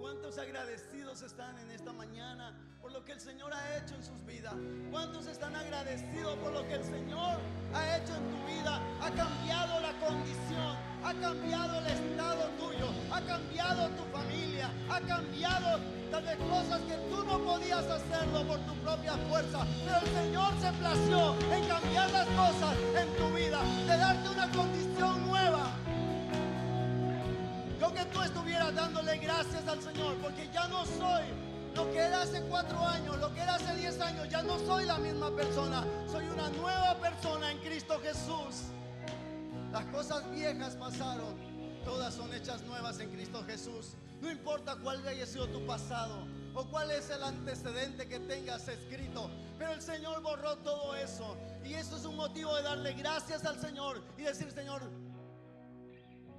¿Cuántos agradecidos están en esta mañana por lo que el Señor ha hecho en sus vidas? ¿Cuántos están agradecidos por lo que el Señor ha hecho en tu vida? Ha cambiado la condición, ha cambiado el estado tuyo, ha cambiado tu familia, ha cambiado tal vez cosas que tú no podías hacerlo por tu propia fuerza, pero el Señor se plació en cambiar las cosas en tu vida, de darte una condición nueva. Yo que tú estuvieras dándole gracias al Señor, porque ya no soy lo que era hace 4 años, lo que era hace 10 años. Ya no soy la misma persona, soy una nueva persona en Cristo Jesús. Las cosas viejas pasaron, todas son hechas nuevas en Cristo Jesús. No importa cuál haya sido tu pasado o cuál es el antecedente que tengas escrito, pero el Señor borró todo eso. Y eso es un motivo de darle gracias al Señor y decir: Señor,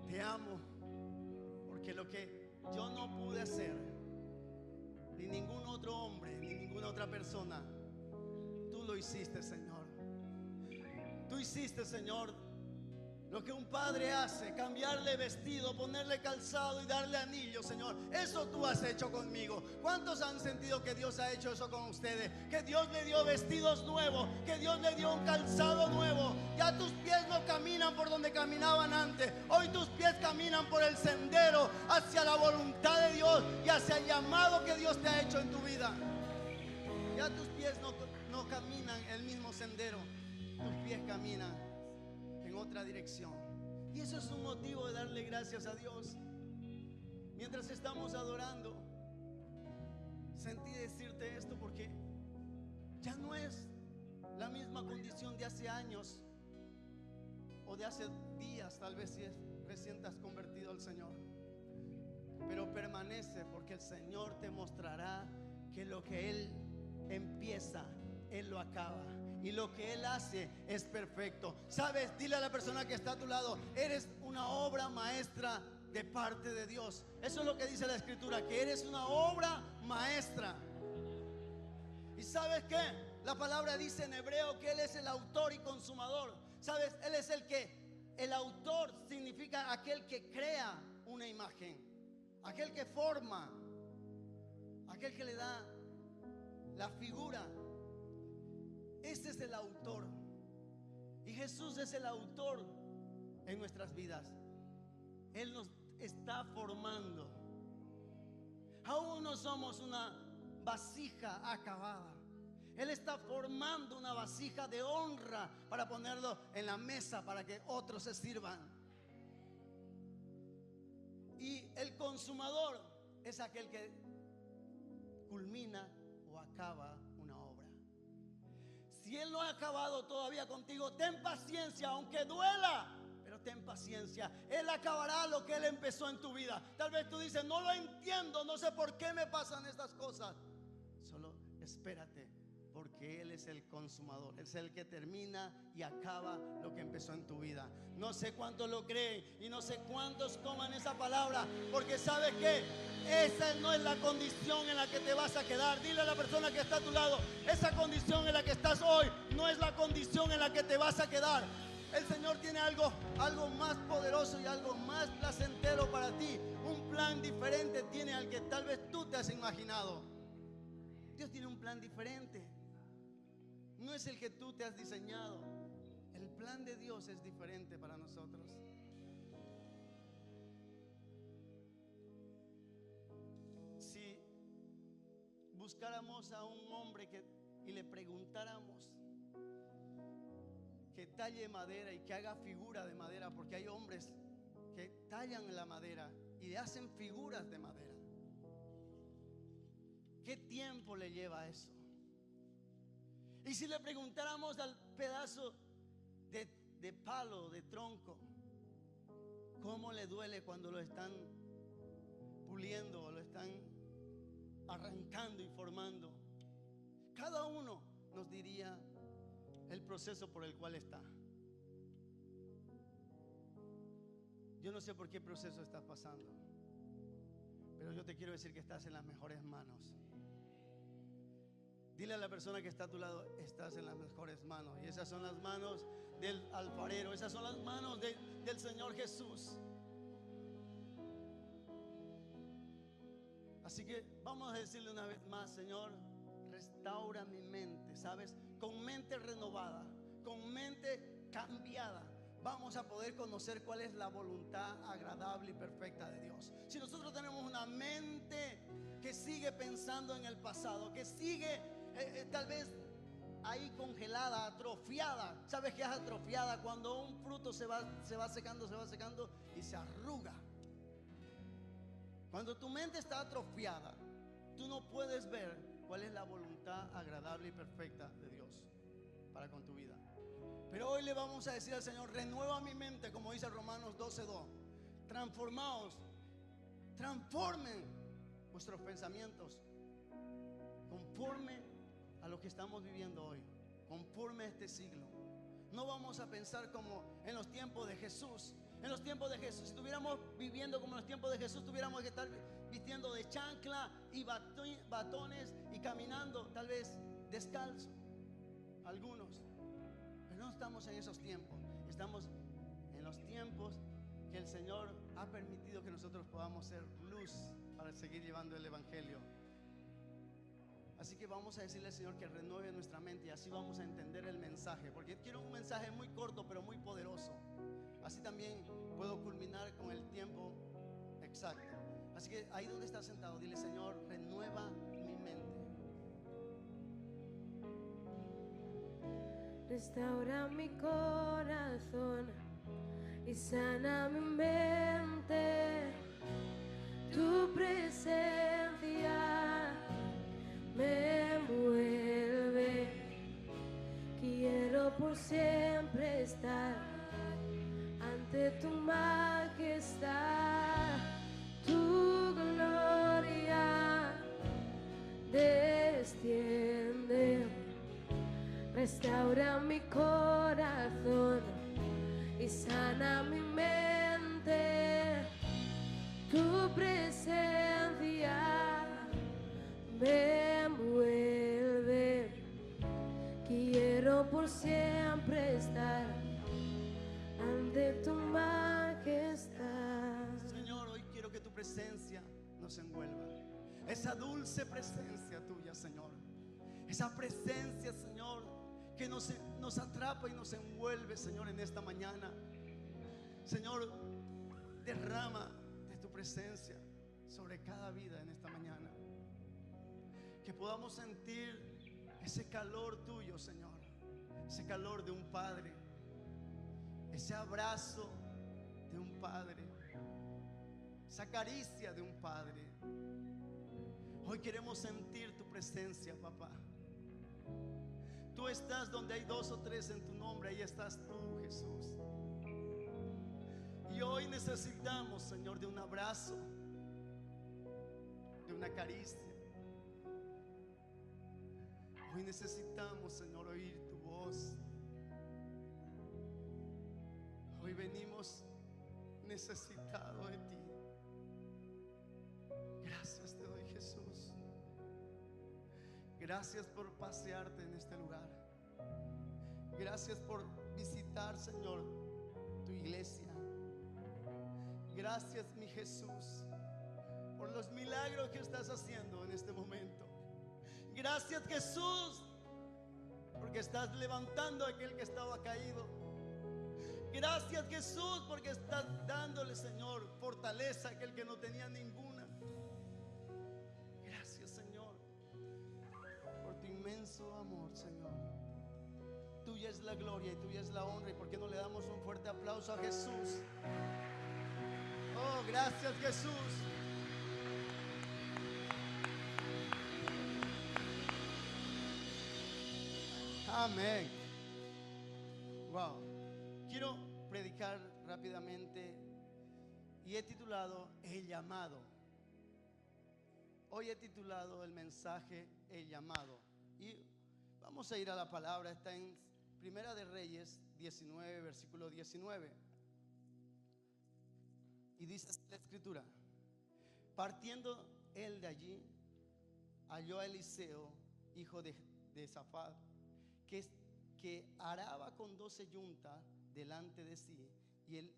te amo, porque lo que yo no pude hacer, ni ningún otro hombre, ni ninguna otra persona, tú lo hiciste, Señor. Tú hiciste, Señor, lo que un padre hace: cambiarle vestido, ponerle calzado y darle anillo, Señor. Eso tú has hecho conmigo. ¿Cuántos han sentido que Dios ha hecho eso con ustedes? Que Dios le dio vestidos nuevos, que Dios le dio un calzado nuevo. Ya tus pies no caminan por donde caminaban antes. Hoy tus pies caminan por el sendero hacia la voluntad de Dios y hacia el llamado que Dios te ha hecho en tu vida. Ya tus pies no caminan el mismo sendero. Tus pies caminan en otra dirección. Y eso es un motivo de darle gracias a Dios. Mientras estamos adorando, sentí decirte esto, porque ya no es la misma condición de hace años o de hace días, tal vez si recién te has convertido al Señor. Pero permanece, porque el Señor te mostrará que lo que Él empieza, Él lo acaba, y lo que Él hace es perfecto. ¿Sabes? Dile a la persona que está a tu lado: eres una obra maestra de parte de Dios. Eso es lo que dice la Escritura, que eres una obra maestra. ¿Y sabes qué? La palabra dice en hebreo que Él es el autor y consumador. ¿Sabes? Él es el autor significa aquel que crea una imagen, aquel que forma, aquel que le da la figura. Este es el autor. Y Jesús es el autor en nuestras vidas. Él nos está formando. Aún no somos una vasija acabada. Él está formando una vasija de honra para ponerlo en la mesa para que otros se sirvan. Y el consumador es aquel que culmina o acaba una obra. Si Él no ha acabado todavía contigo, ten paciencia, aunque duela, pero ten paciencia. Él acabará lo que Él empezó en tu vida. Tal vez tú dices: no lo entiendo, no sé por qué me pasan estas cosas. Solo espérate, porque Él es el consumador. Él es el que termina y acaba lo que empezó en tu vida. No sé cuántos lo creen y no sé cuántos toman esa palabra, porque ¿sabes qué? Esa no es la condición en la que te vas a quedar. Dile a la persona que está a tu lado: esa condición en la que estás hoy no es la condición en la que te vas a quedar. El Señor tiene algo más poderoso y algo más placentero para ti. Un plan diferente tiene al que tal vez tú te has imaginado. Dios tiene un plan diferente. No es el que tú te has diseñado. El plan de Dios es diferente para nosotros. Si buscáramos a un hombre y le preguntáramos que talle madera y que haga figura de madera, porque hay hombres que tallan la madera y le hacen figuras de madera, ¿qué tiempo le lleva eso? Y si le preguntáramos al pedazo de palo, de tronco, ¿cómo le duele cuando lo están puliendo o lo están arrancando y formando? Cada uno nos diría el proceso por el cual está. Yo no sé por qué proceso estás pasando, pero yo te quiero decir que estás en las mejores manos. Dile a la persona que está a tu lado: estás en las mejores manos. Y esas son las manos del alfarero. Esas son las manos del Señor Jesús. Así que vamos a decirle una vez más: Señor, restaura mi mente, ¿sabes? Con mente renovada, con mente cambiada, vamos a poder conocer cuál es la voluntad agradable y perfecta de Dios. Si nosotros tenemos una mente que sigue pensando en el pasado, que sigue tal vez ahí congelada, atrofiada. ¿Sabes qué es atrofiada? Cuando un fruto se va secando y se arruga. Cuando tu mente está atrofiada, tú no puedes ver cuál es la voluntad agradable y perfecta de Dios para con tu vida. Pero hoy le vamos a decir al Señor: renueva mi mente, como dice Romanos 12:2. Transformaos, transformen vuestros pensamientos conforme a lo que estamos viviendo hoy, conforme a este siglo. No vamos a pensar como en los tiempos de Jesús. En los tiempos de Jesús, si estuviéramos viviendo como en los tiempos de Jesús, tuviéramos que estar vistiendo de chancla y batones y caminando tal vez descalzo, algunos. Pero no estamos en esos tiempos. Estamos en los tiempos que el Señor ha permitido que nosotros podamos ser luz para seguir llevando el Evangelio. Así que vamos a decirle al Señor que renueve nuestra mente, y así vamos a entender el mensaje, porque quiero un mensaje muy corto pero muy poderoso. Así también puedo culminar con el tiempo exacto. Así que ahí donde estás sentado, dile: Señor, renueva mi mente. Restaura mi corazón y sana mi mente. Tu presencia me envuelve. Quiero por siempre estar ante tu majestad. Tu gloria desciende. Restaura mi corazón y sana mi mente. Tu presencia me envuelve. Quiero por siempre estar ante tu majestad. Señor, hoy quiero que tu presencia nos envuelva. Esa dulce presencia tuya, Señor. Esa presencia, Señor, que nos atrapa y nos envuelve, Señor, en esta mañana. Señor, derrama de tu presencia sobre cada vida en esta mañana. Que podamos sentir ese calor tuyo, Señor. Ese calor de un padre. Ese abrazo de un padre. Esa caricia de un padre. Hoy queremos sentir tu presencia, papá. Tú estás donde hay 2 o 3 en tu nombre, ahí estás tú, Jesús. Y hoy necesitamos, Señor, de un abrazo, de una caricia. Hoy necesitamos, Señor, oír tu voz. Hoy venimos necesitados de ti. Gracias te doy, Jesús. Gracias por pasearte en este lugar. Gracias por visitar, Señor, tu iglesia. Gracias, mi Jesús, por los milagros que estás haciendo en este momento. Gracias, Jesús, porque estás levantando a aquel que estaba caído. Gracias, Jesús, porque estás dándole, Señor, fortaleza a aquel que no tenía ninguna. Gracias, Señor, por tu inmenso amor, Señor. Tuya es la gloria y tuya es la honra. ¿Y por qué no le damos un fuerte aplauso a Jesús? Oh, gracias, Jesús. Amén. Wow. Quiero predicar rápidamente y he titulado El llamado. Hoy he titulado el mensaje El llamado. Y vamos a ir a la palabra. Está en Primera de Reyes 19, versículo 19. Y dice la escritura: partiendo él de allí, halló a Eliseo, hijo de Safat, que araba con 12 yuntas delante de sí, y él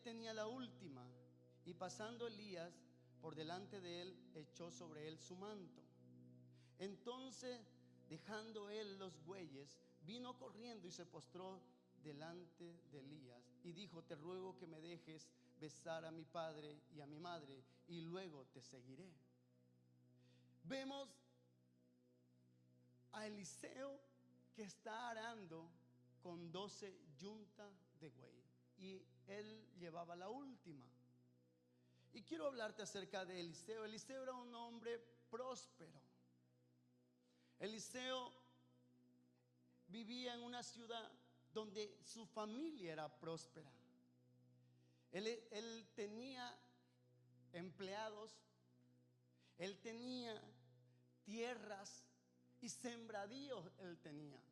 tenía la última, Y pasando Elías por delante de él, echó sobre él su manto. Entonces, dejando él los bueyes, vino corriendo y se postró delante de Elías y dijo: te ruego que me dejes besar a mi padre y a mi madre, y luego te seguiré. Vemos a Eliseo que está arando con 12 yuntas de buey, y él llevaba la última. Y quiero hablarte acerca de Eliseo. Eliseo era un hombre próspero. Eliseo vivía en una ciudad donde su familia era próspera. Él tenía empleados, él tenía tierras y sembradíos. Él tenía.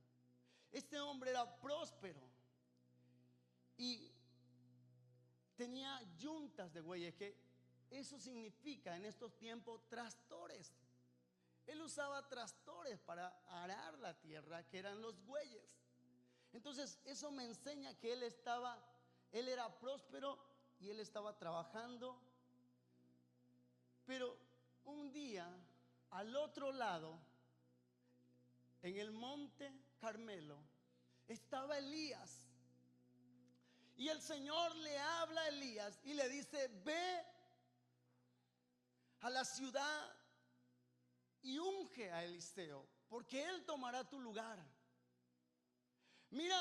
Este hombre era próspero y tenía yuntas de bueyes, que eso significa en estos tiempos tractores. Él usaba tractores para arar la tierra, que eran los bueyes. Entonces eso me enseña que él era próspero y él estaba trabajando. Pero un día, al otro lado, en el monte Carmelo, estaba Elías. Y el Señor le habla a Elías y le dice: ve a la ciudad y unge a Eliseo, porque él tomará tu lugar. Mira,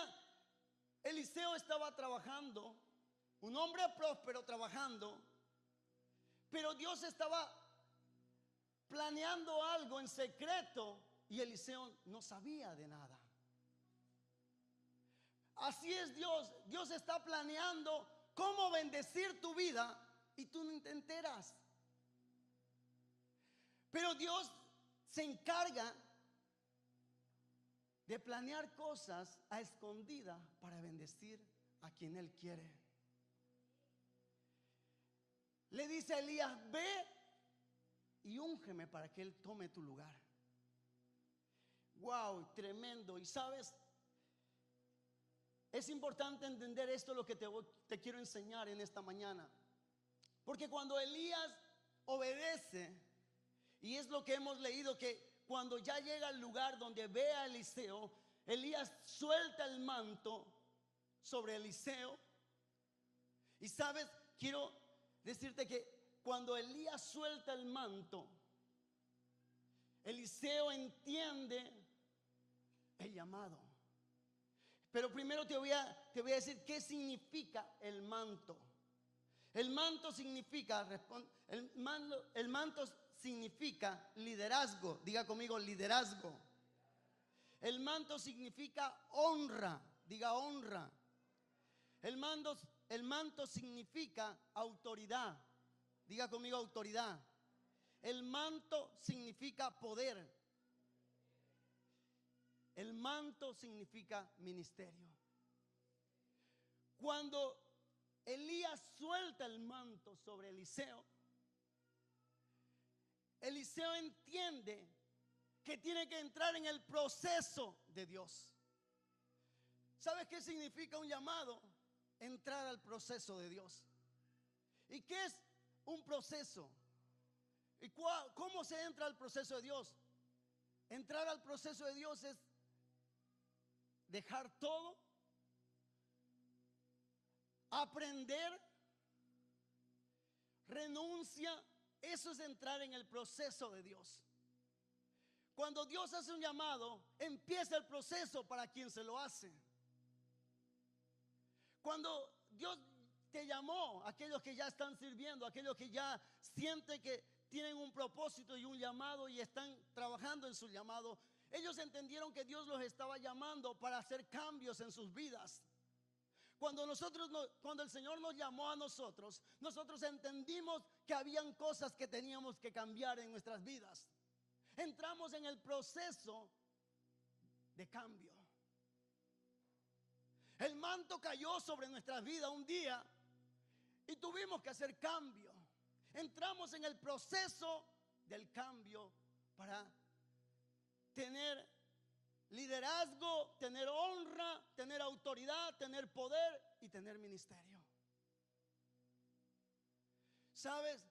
Eliseo estaba trabajando, un hombre próspero trabajando, pero Dios estaba planeando algo en secreto y Eliseo no sabía de nada. Así es Dios. Dios está planeando cómo bendecir tu vida y tú no te enteras. Pero Dios se encarga de planear cosas a escondidas para bendecir a quien Él quiere. Le dice a Elías: ve y úngeme para que Él tome tu lugar. Wow, tremendo. Y sabes, es importante entender esto, lo que te quiero enseñar en esta mañana. Porque cuando Elías obedece, y es lo que hemos leído, que cuando ya llega al lugar donde ve a Eliseo, Elías suelta el manto sobre Eliseo. Y sabes, quiero decirte que cuando Elías suelta el manto, Eliseo entiende el llamado. Pero primero te voy a decir qué significa el manto. El manto significa liderazgo. Diga conmigo: liderazgo. El manto significa honra. Diga: honra. El manto significa autoridad. Diga conmigo: autoridad. El manto significa poder. El manto significa ministerio. Cuando Elías suelta el manto sobre Eliseo, Eliseo entiende que tiene que entrar en el proceso de Dios. ¿Sabes qué significa un llamado? Entrar al proceso de Dios. ¿Y qué es un proceso? ¿Y cómo se entra al proceso de Dios? Entrar al proceso de Dios es dejar todo, aprender, renuncia. Eso es entrar en el proceso de Dios. Cuando Dios hace un llamado, empieza el proceso para quien se lo hace. Cuando Dios te llamó, aquellos que ya están sirviendo, aquellos que ya sienten que tienen un propósito y un llamado y están trabajando en su llamado, ellos entendieron que Dios los estaba llamando para hacer cambios en sus vidas. Cuando el Señor nos llamó a nosotros entendimos que habían cosas que teníamos que cambiar en nuestras vidas. Entramos en el proceso de cambio. El manto cayó sobre nuestras vidas un día y tuvimos que hacer cambio. Entramos en el proceso del cambio para tener liderazgo, tener honra, tener autoridad, tener poder y tener ministerio. ¿Sabes?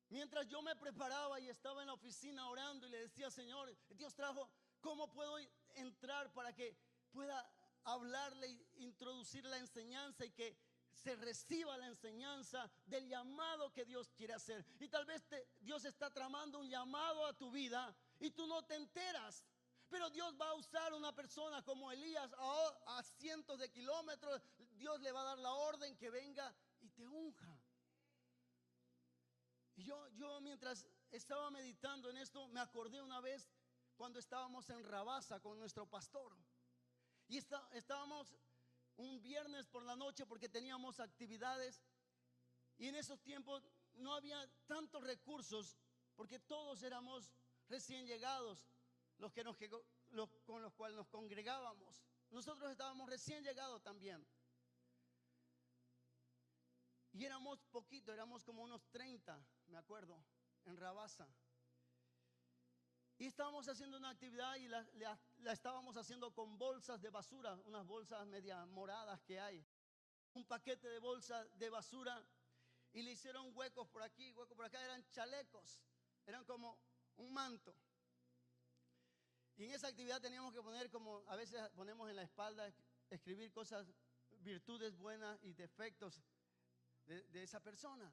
Mientras yo me preparaba y estaba en la oficina orando y le decía, Señor, Dios trajo, ¿cómo puedo entrar para que pueda hablarle e introducir la enseñanza y que se reciba la enseñanza del llamado que Dios quiere hacer? Y tal vez Dios está tramando un llamado a tu vida y tú no te enteras. Pero Dios va a usar una persona como Elías a cientos de kilómetros. Dios le va a dar la orden que venga y te unja. Y yo mientras estaba meditando en esto, me acordé una vez cuando estábamos en Rabasa con nuestro pastor. Y estábamos un viernes por la noche porque teníamos actividades. Y en esos tiempos no había tantos recursos porque todos éramos recién llegados, con los cuales nos congregábamos. Nosotros estábamos recién llegados también. Y éramos poquito, éramos como unos 30, me acuerdo, en Rabasa. Y estábamos haciendo una actividad y la estábamos haciendo con bolsas de basura, unas bolsas media moradas que hay. Un paquete de bolsas de basura y le hicieron huecos por aquí, huecos por acá, eran chalecos, eran como un manto. Y en esa actividad teníamos que poner, como a veces ponemos en la espalda, escribir cosas, virtudes buenas y defectos de esa persona.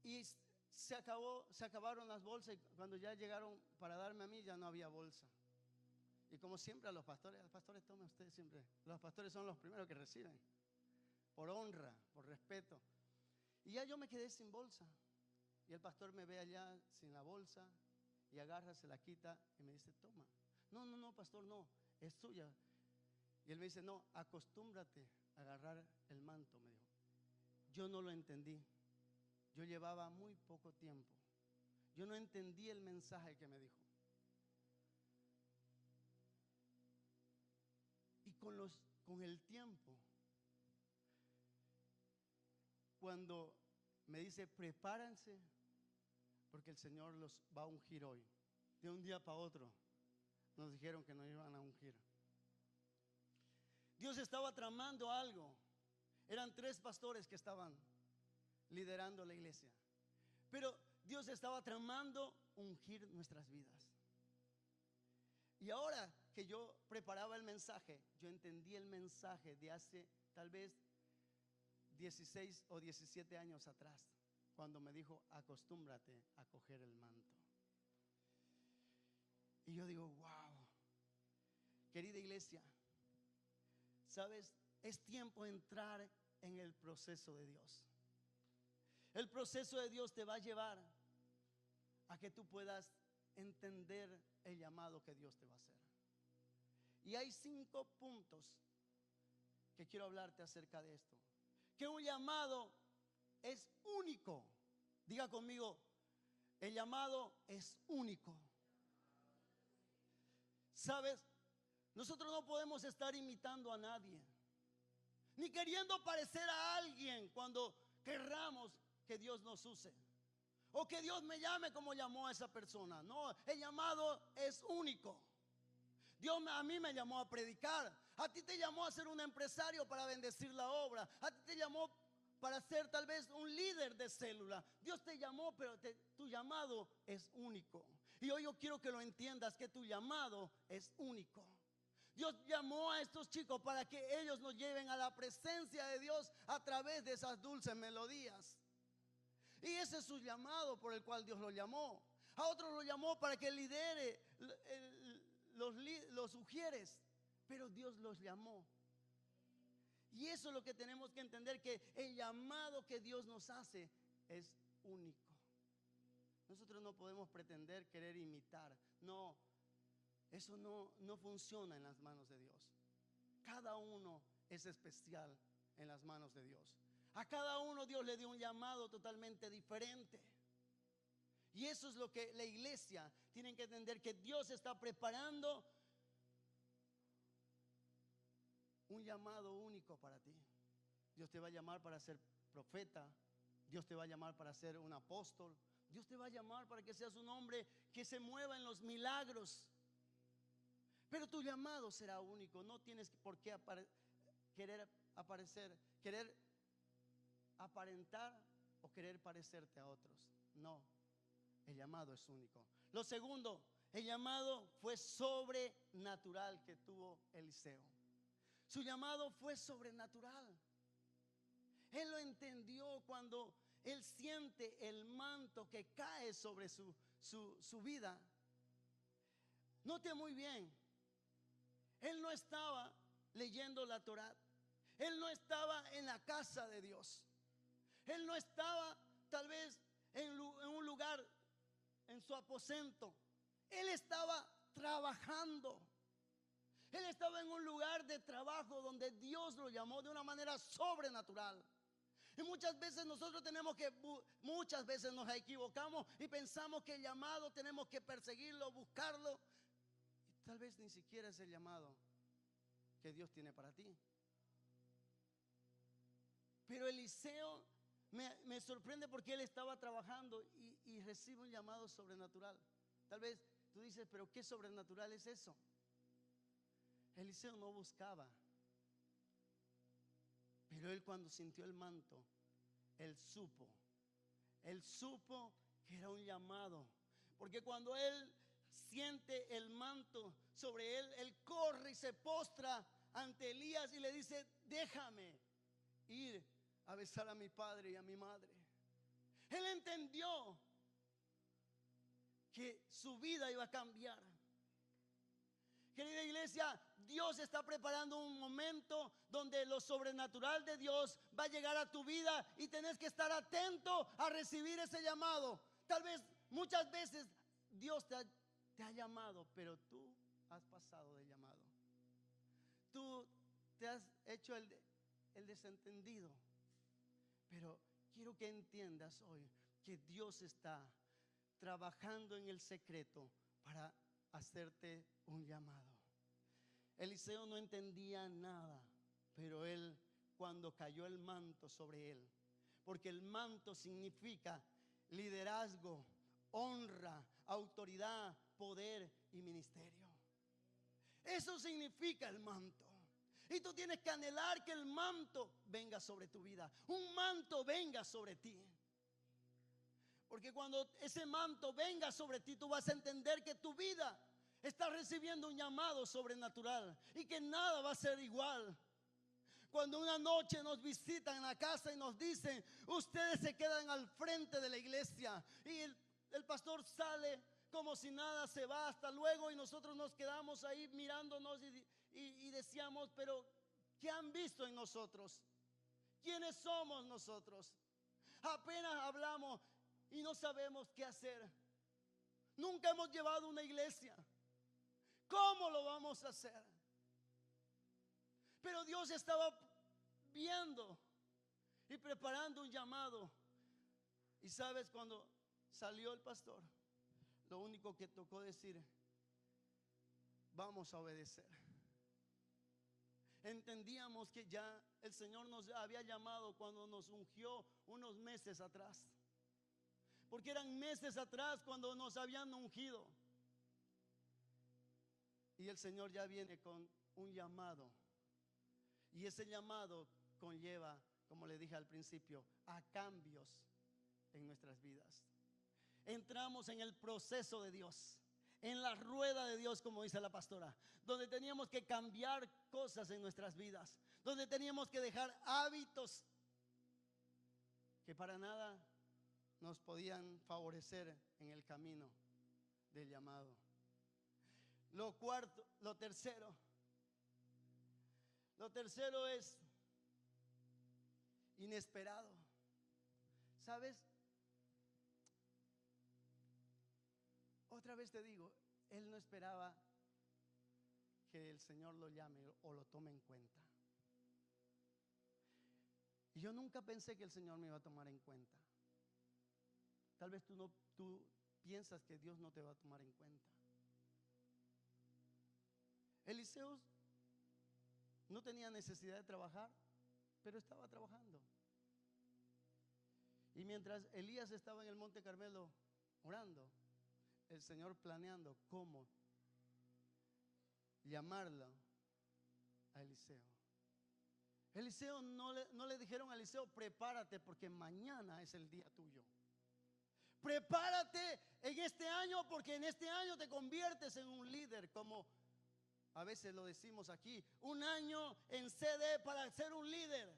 Y se acabaron las bolsas y cuando ya llegaron para darme a mí ya no había bolsa. Y como siempre a los pastores tomen ustedes siempre. Los pastores son los primeros que reciben, por honra, por respeto. Y ya yo me quedé sin bolsa. Y el pastor me ve allá sin la bolsa y agarra, se la quita y me dice, toma. No, pastor, no, es tuya. Y él me dice, no, acostúmbrate a agarrar el manto, me dijo. Yo no lo entendí. Yo llevaba muy poco tiempo. Yo no entendí el mensaje que me dijo. Y con el tiempo, cuando me dice, prepárense, porque el Señor los va a ungir hoy. De un día para otro nos dijeron que nos iban a ungir. Dios estaba tramando algo. Eran 3 pastores que estaban liderando la iglesia, pero Dios estaba tramando ungir nuestras vidas. Y ahora que yo preparaba el mensaje, yo entendí el mensaje de hace tal vez 16 o 17 años atrás, cuando me dijo, acostúmbrate a coger el manto. Y yo digo, wow, querida iglesia, sabes, es tiempo de entrar en el proceso de Dios. El proceso de Dios te va a llevar a que tú puedas entender el llamado que Dios te va a hacer. Y hay 5 puntos que quiero hablarte acerca de esto. Que un llamado es único. Diga conmigo, el llamado es único. ¿Sabes? Nosotros no podemos estar imitando a nadie, ni queriendo parecer a alguien cuando querramos que Dios nos use, o que Dios me llame como llamó a esa persona. No, el llamado es único. Dios a mí me llamó a predicar. A ti te llamó a ser un empresario para bendecir la obra. A ti te llamó para ser tal vez un líder de célula. Dios te llamó, pero tu llamado es único. Y hoy yo quiero que lo entiendas, que tu llamado es único. Dios llamó a estos chicos para que ellos nos lleven a la presencia de Dios a través de esas dulces melodías. Y ese es su llamado por el cual Dios lo llamó. A otros lo llamó para que lidere los ujieres, pero Dios los llamó. Y eso es lo que tenemos que entender, que el llamado que Dios nos hace es único. Nosotros no podemos pretender querer imitar. No, eso no funciona en las manos de Dios. Cada uno es especial en las manos de Dios. A cada uno Dios le dio un llamado totalmente diferente. Y eso es lo que la iglesia tiene que entender, que Dios está preparando un llamado único para ti. Dios te va a llamar para ser profeta. Dios te va a llamar para ser un apóstol. Dios te va a llamar para que seas un hombre que se mueva en los milagros. Pero tu llamado será único. No tienes por qué querer aparentar o querer parecerte a otros. No, el llamado es único. Lo segundo, el llamado fue sobrenatural que tuvo Eliseo. Su llamado fue sobrenatural. Él lo entendió cuando él siente el manto que cae sobre su vida. Note muy bien, él no estaba leyendo la Torá. Él no estaba en la casa de Dios. Él no estaba tal vez en un lugar, en su aposento. Él estaba trabajando. Él estaba en un lugar de trabajo donde Dios lo llamó de una manera sobrenatural. Y muchas veces muchas veces nos equivocamos y pensamos que el llamado tenemos que perseguirlo, buscarlo. Y tal vez ni siquiera es el llamado que Dios tiene para ti. Pero Eliseo me sorprende porque él estaba trabajando y recibe un llamado sobrenatural. Tal vez tú dices, pero ¿qué sobrenatural es eso? Eliseo no buscaba, pero él cuando sintió el manto, él supo que era un llamado. Porque cuando él siente el manto sobre él, él corre y se postra ante Elías y le dice: déjame ir a besar a mi padre y a mi madre. Él entendió que su vida iba a cambiar. Querida iglesia, Dios está preparando un momento donde lo sobrenatural de Dios va a llegar a tu vida y tenés que estar atento a recibir ese llamado. Tal vez, muchas veces Dios te ha llamado, pero tú has pasado de llamado. Tú te has hecho el desentendido. Pero quiero que entiendas hoy que Dios está trabajando en el secreto para hacerte un llamado. Eliseo no entendía nada, pero él, cuando cayó el manto sobre él, porque el manto significa liderazgo, honra, autoridad, poder y ministerio. Eso significa el manto. Y tú tienes que anhelar que el manto venga sobre tu vida, un manto venga sobre ti. Porque cuando ese manto venga sobre ti, tú vas a entender que tu vida está recibiendo un llamado sobrenatural y que nada va a ser igual. Cuando una noche nos visitan en la casa y nos dicen: ustedes se quedan al frente de la iglesia, y el pastor sale como si nada, se va, hasta luego, y nosotros nos quedamos ahí mirándonos y decíamos: pero ¿qué han visto en nosotros? ¿Quiénes somos nosotros? Apenas hablamos y no sabemos qué hacer. Nunca hemos llevado una iglesia. ¿Cómo lo vamos a hacer? Pero Dios estaba viendo y preparando un llamado. Y sabes, cuando salió el pastor, lo único que tocó decir: vamos a obedecer. Entendíamos que ya el Señor nos había llamado cuando nos ungió unos meses atrás. Porque eran meses atrás cuando nos habían ungido. Y el Señor ya viene con un llamado. Y ese llamado conlleva, como le dije al principio, a cambios en nuestras vidas. Entramos en el proceso de Dios, en la rueda de Dios, como dice la pastora, donde teníamos que cambiar cosas en nuestras vidas, donde teníamos que dejar hábitos que para nada nos podían favorecer en el camino del llamado. Lo tercero es inesperado. ¿Sabes? Otra vez te digo, él no esperaba que el Señor lo llame o lo tome en cuenta. Y yo nunca pensé que el Señor me iba a tomar en cuenta. Tal vez tú piensas que Dios no te va a tomar en cuenta. Eliseo no tenía necesidad de trabajar, pero estaba trabajando. Y mientras Elías estaba en el Monte Carmelo orando, el Señor planeando cómo llamarlo a Eliseo. Eliseo no le dijeron a Eliseo: prepárate porque mañana es el día tuyo. Prepárate en este año porque en este año te conviertes en un líder, como a veces lo decimos aquí: un año en CD para ser un líder.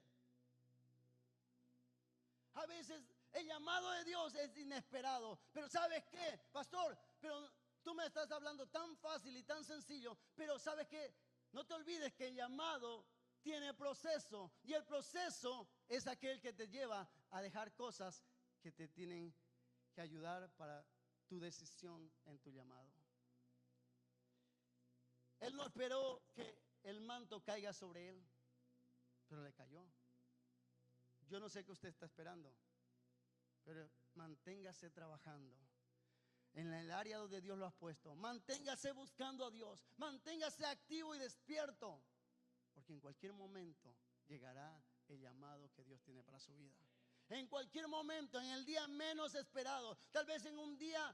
A veces el llamado de Dios es inesperado. Pero ¿sabes qué, pastor? Pero tú me estás hablando tan fácil y tan sencillo. Pero ¿sabes qué? No te olvides que el llamado tiene proceso. Y el proceso es aquel que te lleva a dejar cosas que te tienen que ayudar para tu decisión en tu llamado. Él no esperó que el manto caiga sobre él, pero le cayó. Yo no sé qué usted está esperando, pero manténgase trabajando en el área donde Dios lo ha puesto. Manténgase buscando a Dios. Manténgase activo y despierto, porque en cualquier momento llegará el llamado que Dios tiene para su vida. En cualquier momento, en el día menos esperado, tal vez en un día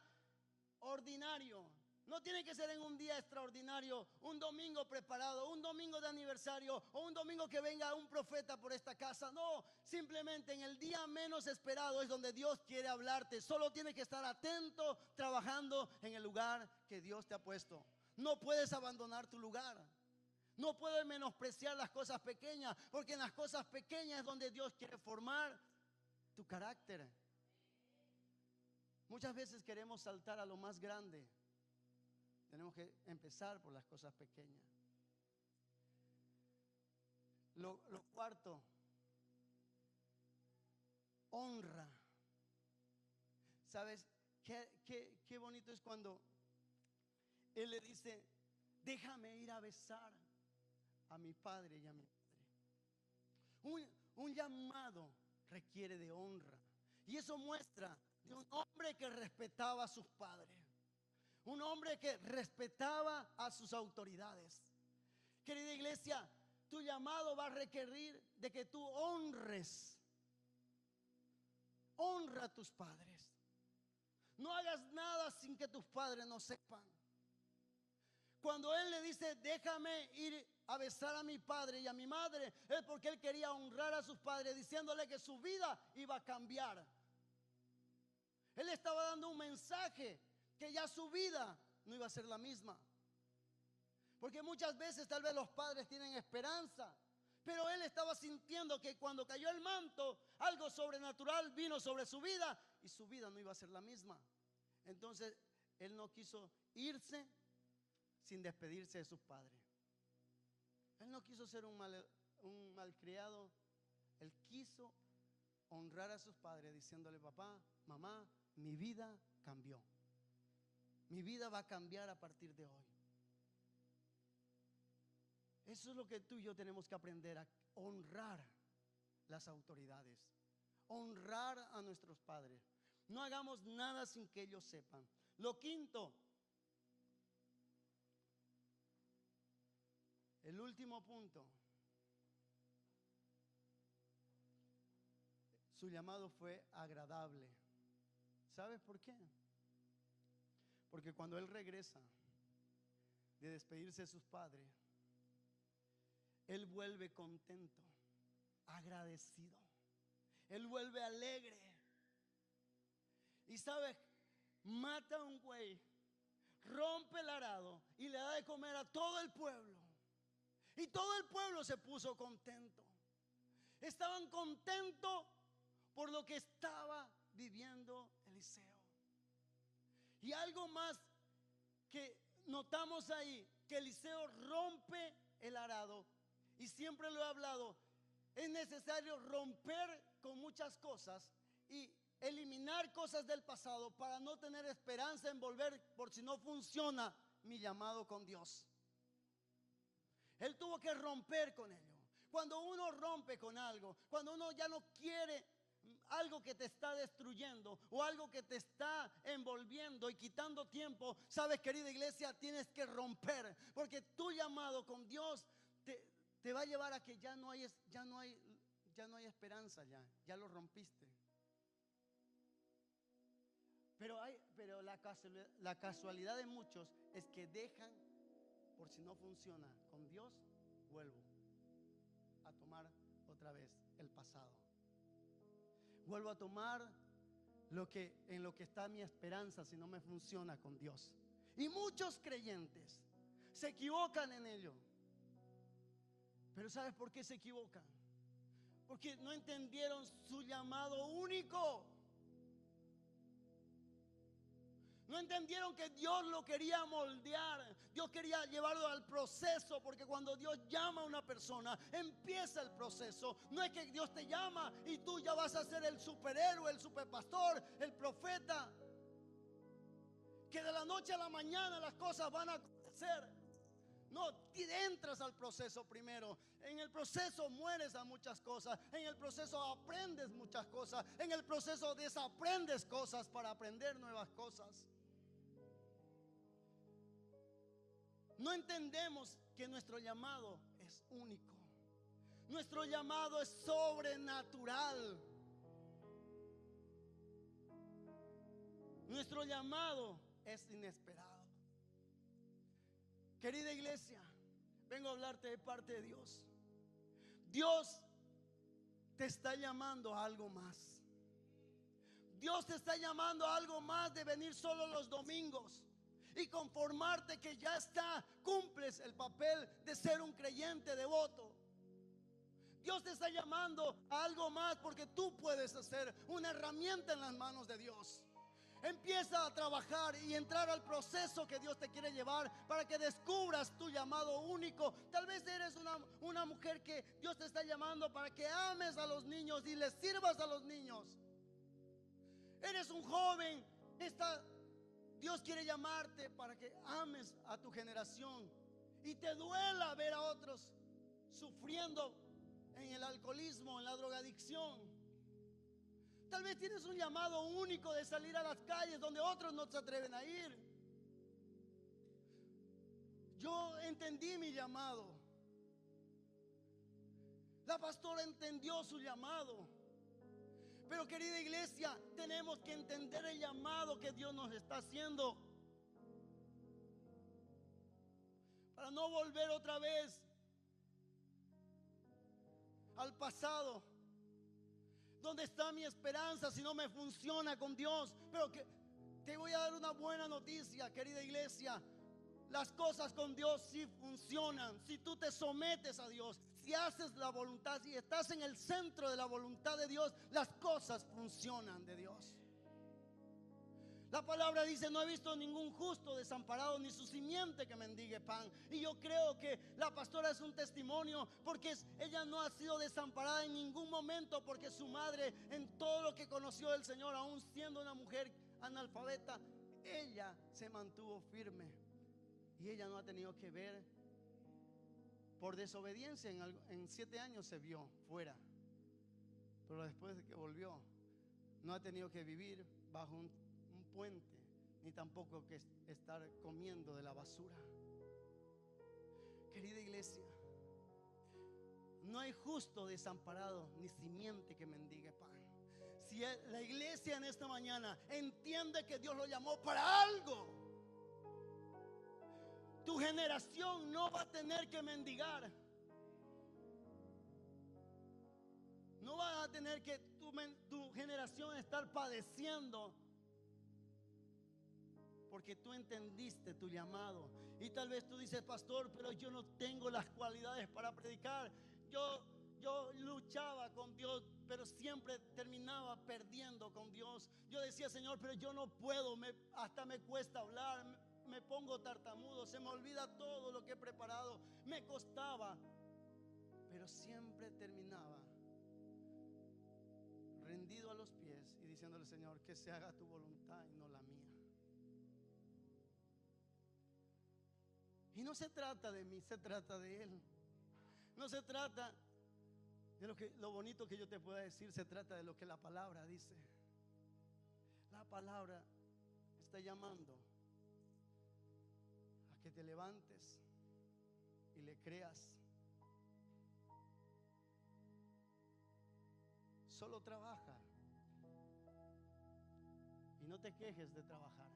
ordinario. No tiene que ser en un día extraordinario, un domingo preparado, un domingo de aniversario o un domingo que venga un profeta por esta casa. No, simplemente en el día menos esperado es donde Dios quiere hablarte. Solo tienes que estar atento, trabajando en el lugar que Dios te ha puesto. No puedes abandonar tu lugar. No puedes menospreciar las cosas pequeñas, porque en las cosas pequeñas es donde Dios quiere formar tu carácter. Muchas veces queremos saltar a lo más grande. Tenemos que empezar por las cosas pequeñas. Lo cuarto, honra. ¿Sabes qué bonito es cuando él le dice: déjame ir a besar a mi padre y a mi madre? Un llamado requiere de honra, y eso muestra de un hombre que respetaba a sus padres, un hombre que respetaba a sus autoridades. Querida iglesia, tu llamado va a requerir de que tú honra a tus padres. No hagas nada sin que tus padres no sepan. Cuando él le dice: déjame ir a besar a mi padre y a mi madre, es porque él quería honrar a sus padres, diciéndole que su vida iba a cambiar. Él estaba dando un mensaje que ya su vida no iba a ser la misma. Porque muchas veces tal vez los padres tienen esperanza, pero él estaba sintiendo que cuando cayó el manto, algo sobrenatural vino sobre su vida y su vida no iba a ser la misma. Entonces él no quiso irse sin despedirse de sus padres. Él no quiso ser un malcriado. Él quiso honrar a sus padres diciéndole: papá, mamá, mi vida cambió. Mi vida va a cambiar a partir de hoy. Eso es lo que tú y yo tenemos que aprender: a honrar las autoridades, honrar a nuestros padres. No hagamos nada sin que ellos sepan. Lo quinto, el último punto, su llamado fue agradable. ¿Sabes por qué? Porque cuando él regresa de despedirse de sus padres, él vuelve contento, agradecido. Él vuelve alegre. Y sabes, mata a un güey, rompe el arado y le da de comer a todo el pueblo. Y todo el pueblo se puso contento. Estaban contentos por lo que estaba viviendo Eliseo. Y algo más que notamos ahí, que Eliseo rompe el arado. Y siempre lo he hablado, es necesario romper con muchas cosas y eliminar cosas del pasado para no tener esperanza en volver, por si no funciona mi llamado con Dios. Él tuvo que romper con ello. Cuando uno rompe con algo, cuando uno ya no quiere algo que te está destruyendo o algo que te está envolviendo y quitando tiempo, sabes, querida iglesia, tienes que romper, porque tu llamado con Dios te va a llevar a que ya no hay esperanza, ya lo rompiste. Pero la casualidad de muchos es que dejan, por si no funciona con Dios, vuelvo a tomar otra vez el pasado. Vuelvo a tomar en lo que está mi esperanza si no me funciona con Dios. Y muchos creyentes se equivocan en ello. Pero ¿sabes por qué se equivocan? Porque no entendieron su llamado único. No entendieron que Dios lo quería moldear. Dios quería llevarlo al proceso, porque cuando Dios llama a una persona, empieza el proceso. No es que Dios te llama y tú ya vas a ser el superhéroe, el superpastor, el profeta, que de la noche a la mañana las cosas van a acontecer. No, entras al proceso primero. En el proceso mueres a muchas cosas. En el proceso aprendes muchas cosas. En el proceso desaprendes cosas para aprender nuevas cosas. No entendemos que nuestro llamado es único. Nuestro llamado es sobrenatural. Nuestro llamado es inesperado. Querida iglesia, vengo a hablarte de parte de Dios. Dios te está llamando a algo más. Dios te está llamando a algo más de venir solo los domingos y conformarte que ya está, cumples el papel de ser un creyente devoto. Dios te está llamando a algo más, porque tú puedes ser una herramienta en las manos de Dios. Empieza a trabajar y entrar al proceso que Dios te quiere llevar para que descubras tu llamado único. Tal vez eres una mujer que Dios te está llamando para que ames a los niños y les sirvas a los niños. Eres un joven, Dios quiere llamarte para que ames a tu generación y te duela ver a otros sufriendo en el alcoholismo, en la drogadicción. Tal vez tienes un llamado único de salir a las calles donde otros no se atreven a ir. Yo entendí mi llamado. La pastora entendió su llamado. Pero querida iglesia, tenemos que entender el llamado que Dios nos está haciendo, para no volver otra vez al pasado. ¿Dónde está mi esperanza si no me funciona con Dios? Pero te voy a dar una buena noticia, querida iglesia. Las cosas con Dios sí funcionan. Si tú te sometes a Dios, si haces la voluntad, si estás en el centro de la voluntad de Dios, las cosas funcionan de Dios. La palabra dice: no he visto ningún justo desamparado, ni su simiente que mendigue pan. Y yo creo que la pastora es un testimonio, porque ella no ha sido desamparada en ningún momento, porque su madre, en todo lo que conoció del Señor, aún siendo una mujer analfabeta, ella se mantuvo firme. Y ella no ha tenido que ver por desobediencia. En 7 años se vio fuera, pero después de que volvió, no ha tenido que vivir bajo un puente, ni tampoco que estar comiendo de la basura. Querida iglesia, no hay justo desamparado, ni simiente que mendigue pan. Si la iglesia en esta mañana entiende que Dios lo llamó para algo, tu generación no va a tener que mendigar. No va a tener que tu generación estar padeciendo, porque tú entendiste tu llamado. Y tal vez tú dices: pastor, pero yo no tengo las cualidades para predicar. Yo luchaba con Dios, pero siempre terminaba perdiendo con Dios. Yo decía: Señor, pero yo no puedo, hasta me cuesta hablar, me pongo tartamudo, se me olvida todo lo que he preparado, me costaba. Pero siempre terminaba rendido a los pies y diciéndole: Señor, que se haga tu voluntad y no la mía. Y no se trata de mí, se trata de Él. No se trata de lo bonito que yo te pueda decir, se trata de lo que la palabra dice. La palabra está llamando a que te levantes y le creas. Solo trabaja y no te quejes de trabajar.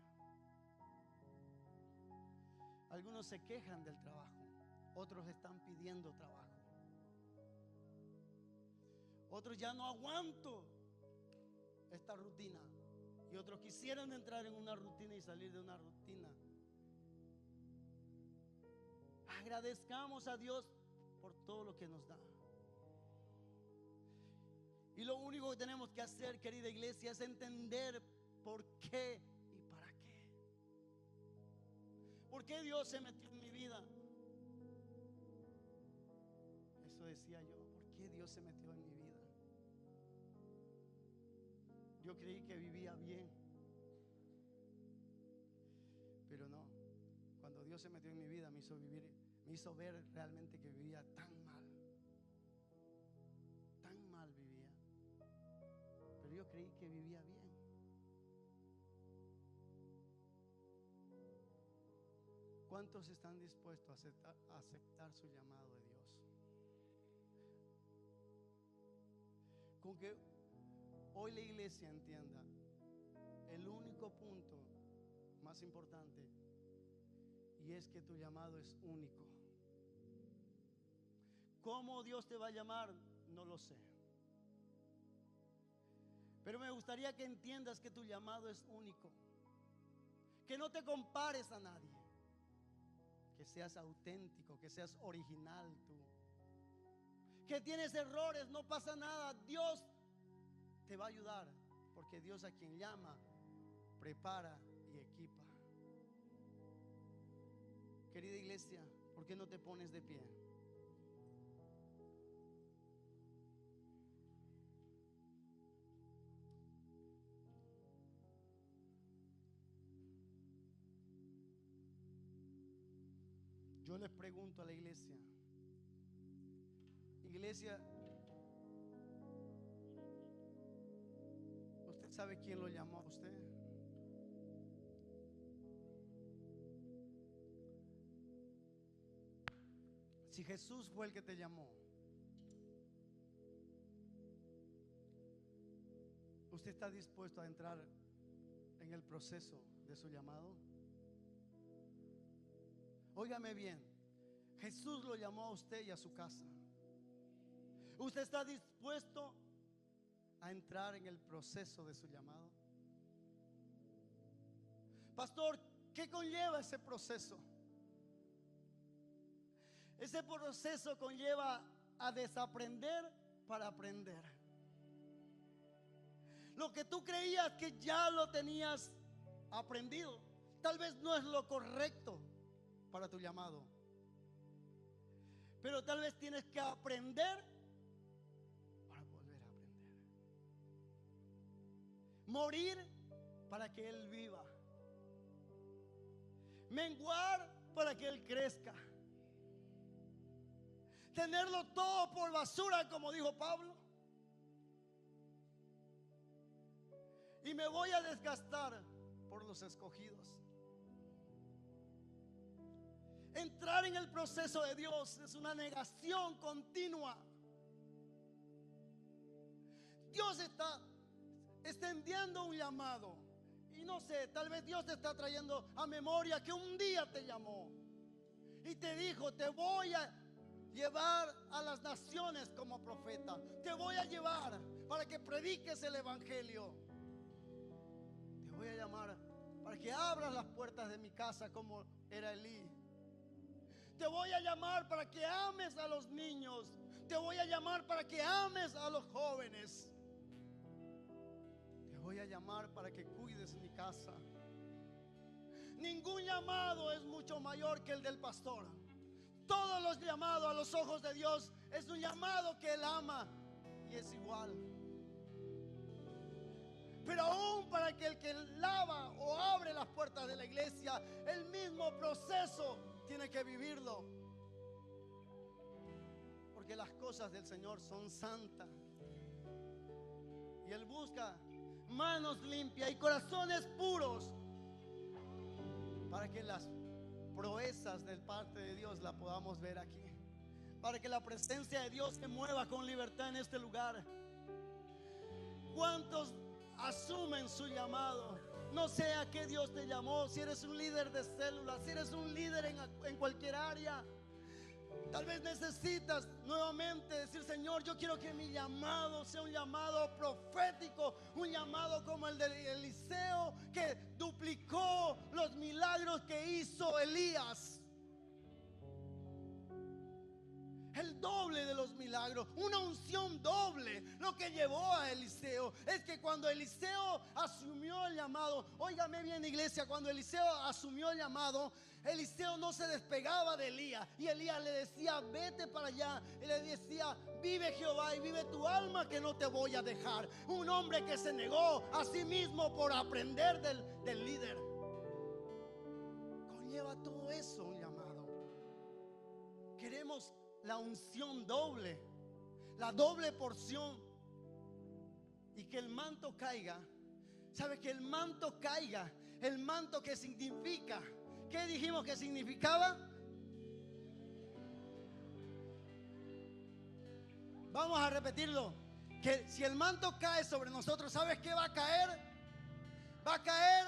Algunos se quejan del trabajo, otros están pidiendo trabajo. Otros, ya no aguanto esta rutina. Y otros quisieran entrar en una rutina y salir de una rutina. Agradezcamos a Dios por todo lo que nos da. Y lo único que tenemos que hacer, querida iglesia, es entender por qué y para qué. ¿Por qué Dios se metió en mi vida? Eso decía yo. ¿Por qué Dios se metió en mi vida? Yo creí que vivía bien, pero no. Cuando Dios se metió en mi vida, me hizo ver realmente que vivía tan mal vivía. Pero yo creí que vivía bien. ¿Cuántos están dispuestos a aceptar su llamado de Dios? Con que hoy la iglesia entienda el único punto más importante, y es que tu llamado es único. ¿Cómo Dios te va a llamar? No lo sé. Pero me gustaría que entiendas que tu llamado es único. Que no te compares a nadie. Que seas auténtico, que seas original tú. Que tienes errores, no pasa nada. Dios te va a ayudar, porque Dios, a quien llama, prepara y equipa. Querida iglesia, ¿por qué no te pones de pie? Yo les pregunto a la iglesia: iglesia, ¿usted sabe quién lo llamó a usted? Si Jesús fue el que te llamó, ¿usted está dispuesto a entrar en el proceso de su llamado? Óigame bien, Jesús lo llamó a usted y a su casa. ¿Usted está dispuesto a entrar en el proceso de su llamado? Pastor, ¿qué conlleva ese proceso? Ese proceso conlleva a desaprender para aprender. Lo que tú creías que ya lo tenías aprendido, tal vez no es lo correcto para tu llamado, pero tal vez tienes que aprender para volver a aprender. Morir para que Él viva. Menguar para que Él crezca. Tenerlo todo por basura, como dijo Pablo. Y me voy a desgastar por los escogidos. Entrar en el proceso de Dios es una negación continua. Dios está extendiendo un llamado. Y no sé, tal vez Dios te está trayendo a memoria que un día te llamó y te dijo: te voy a llevar a las naciones como profeta. Te voy a llevar para que prediques el evangelio. Te voy a llamar para que abras las puertas de mi casa como era Elí. Te voy a llamar para que ames a los niños. Te voy a llamar para que ames a los jóvenes. Te voy a llamar para que cuides mi casa. Ningún llamado es mucho mayor que el del pastor. Todos los llamados a los ojos de Dios es un llamado que Él ama y es igual. Pero aún para que el que lava o abre las puertas de la iglesia, el mismo proceso tiene que vivirlo. Porque las cosas del Señor son santas. Y Él busca manos limpias y corazones puros, para que las proezas del parte de Dios la podamos ver aquí, para que la presencia de Dios se mueva con libertad en este lugar. ¿Cuántos asumen su llamado? No sé a qué Dios te llamó. Si eres un líder de célula, si eres un líder en cualquier área, Tal vez necesitas nuevamente decir: Señor, yo quiero que mi llamado sea un llamado profético, un llamado como el de Eliseo, que duplicó los milagros que hizo Elías. El doble de los milagros, una unción doble. Lo que llevó a Eliseo es que cuando Eliseo asumió el llamado, óigame bien, iglesia, cuando Eliseo asumió el llamado, Eliseo no se despegaba de Elías. Y Elías le decía: vete para allá. Y le decía: vive Jehová y vive tu alma, que no te voy a dejar. Un hombre que se negó a sí mismo por aprender del líder. Conlleva todo eso un llamado. Queremos la unción doble, la doble porción, y que el manto caiga. ¿Sabe que el manto caiga? El manto, que significa, ¿qué dijimos que significaba? Vamos a repetirlo. Que si el manto cae sobre nosotros, ¿sabes qué va a caer? Va a caer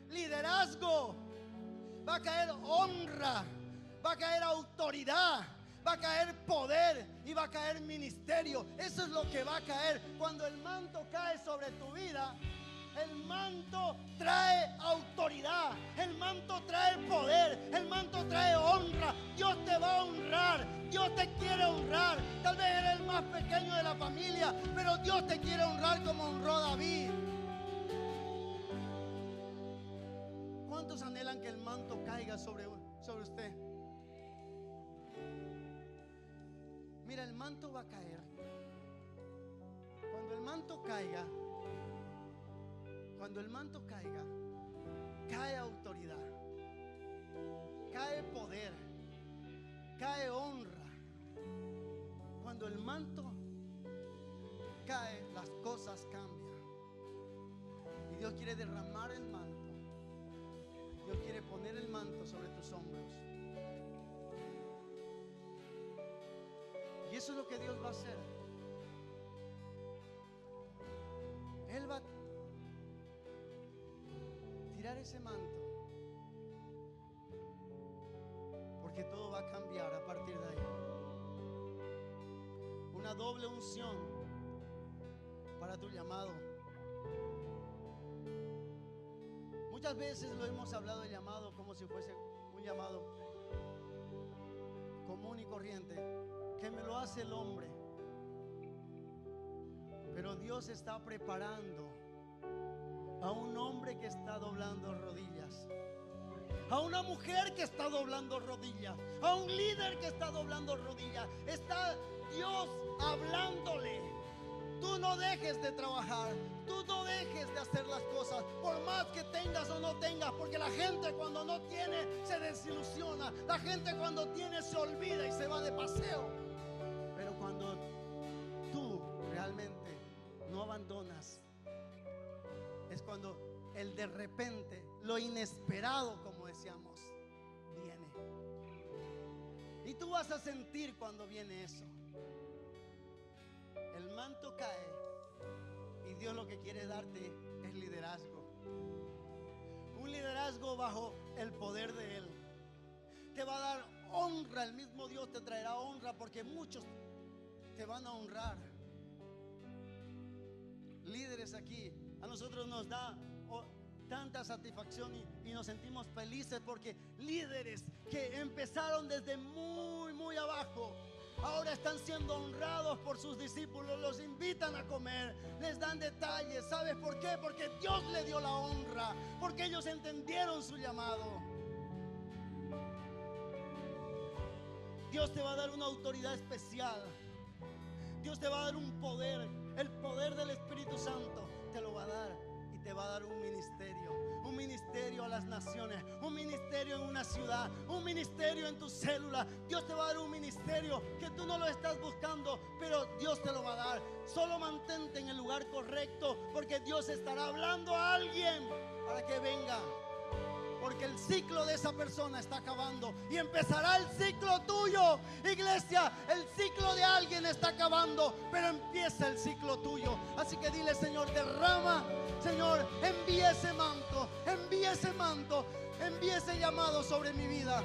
liderazgo, va a caer honra, va a caer autoridad, va a caer poder y va a caer ministerio. Eso es lo que va a caer cuando el manto cae sobre tu vida. El manto trae autoridad, el manto trae poder, el manto trae honra. Dios te va a honrar, Dios te quiere honrar. Tal vez eres el más pequeño de la familia, pero Dios te quiere honrar como honró a David. ¿Cuántos anhelan que el manto caiga sobre usted? Mira, el manto va a caer. Cuando el manto caiga, cae autoridad, cae poder, cae honra. Cuando el manto cae, las cosas cambian. Y Dios quiere derramar el manto. Dios quiere poner el manto sobre tus hombros. Y eso es lo que Dios va a hacer. Él va a tirar ese manto, porque todo va a cambiar a partir de ahí. Una doble unción para tu llamado. Muchas veces lo hemos hablado de llamado como si fuese un llamado común y corriente, que me lo hace el hombre. Pero Dios está preparando a un hombre que está doblando rodillas, a una mujer que está doblando rodillas, a un líder que está doblando rodillas. Está Dios hablándole. Tú no dejes de trabajar, tú no dejes de hacer las cosas, por más que tengas o no tengas, porque la gente cuando no tiene se desilusiona, la gente cuando tiene se olvida y se va de paseo. Pero cuando tú realmente no abandonas, es cuando el de repente, lo inesperado, como decíamos, viene. Y tú vas a sentir cuando viene eso. El manto cae y Dios lo que quiere darte es liderazgo. Un liderazgo bajo el poder de Él. Te va a dar honra, el mismo Dios te traerá honra, porque muchos te van a honrar. Líderes aquí, a nosotros nos da tanta satisfacción y nos sentimos felices, porque líderes que empezaron desde muy abajo, ahora están siendo honrados por sus discípulos, los invitan a comer, les dan detalles. ¿Sabes por qué? Porque Dios le dio la honra, porque ellos entendieron su llamado. Dios te va a dar una autoridad especial. Dios te va a dar un poder, el poder del Espíritu Santo te lo va a dar, y te va a dar un ministerio a las naciones, un ministerio en una ciudad, un ministerio en tu célula. Dios te va a dar un ministerio que tú no lo estás buscando, pero Dios te lo va a dar. Solo mantente en el lugar correcto, porque Dios estará hablando a alguien para que venga, porque el ciclo de esa persona está acabando y empezará el ciclo tuyo. Iglesia, el ciclo de alguien está acabando, pero empieza el ciclo tuyo. Así que dile: Señor, derrama, Señor, envía ese manto, envía ese llamado sobre mi vida.